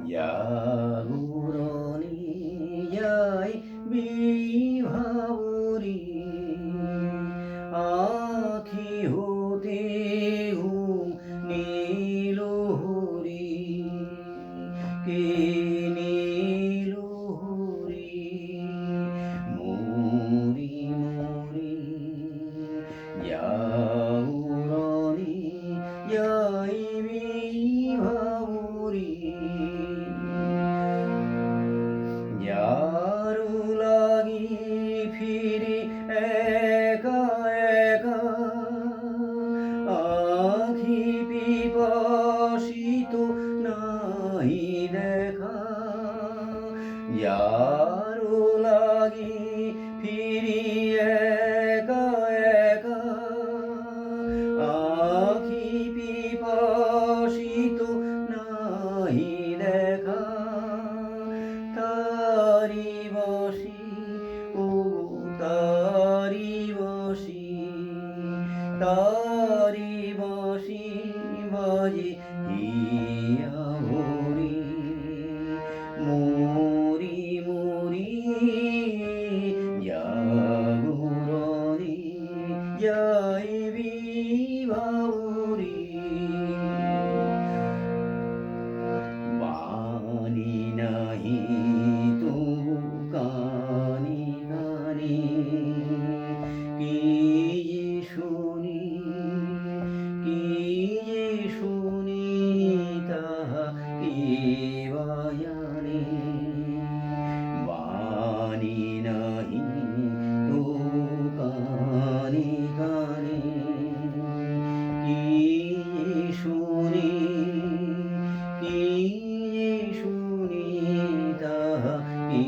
জাগরণে যাই বিভাবরী আখি হতে ঘুম নীল হরি কে নীল হরি মরি মরি জাগরণে যাই বিভাবরী যারু লাগি ফিরি একা একা আখি পিপাসিত নাহি দেখা যারু লাগি ফিরি একা একা আখি পিপাসিত নাহি দেখা তারি বসি ও তারি বসি বাজে হিয়া ভরি মরি মরি জাগরণে যাই বিভাবরী বাণী নাহি তবু কানে কানে কি যে শুনি তাহা কে বা জানে বাণী নাহি তবু কানে কানে কি যে শুনি তাহা কে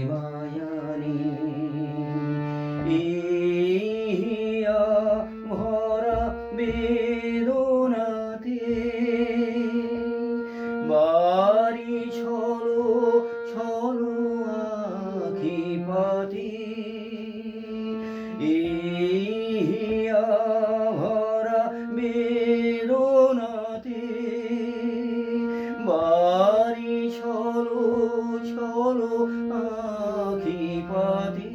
বা জানে ইয়া ভরা বেদনাতে বাড়ি ছলো ছলো আখি পাতি ইয়া ভরা বেদনাতে বাড়ি ছলো ছলো আখি পাতি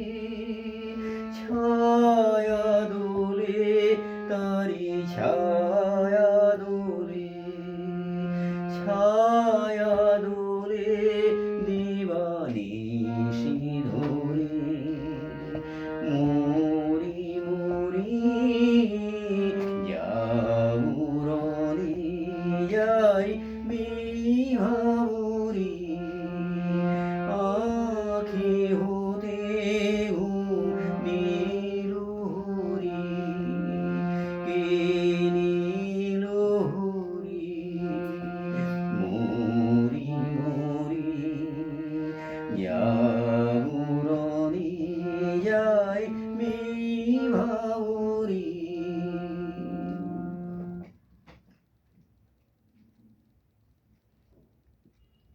ছায়া দোলে তারি ছায়া দোলে দিবানিশি ধরে মরি মরি জাগরণে যাই বিভাবরী।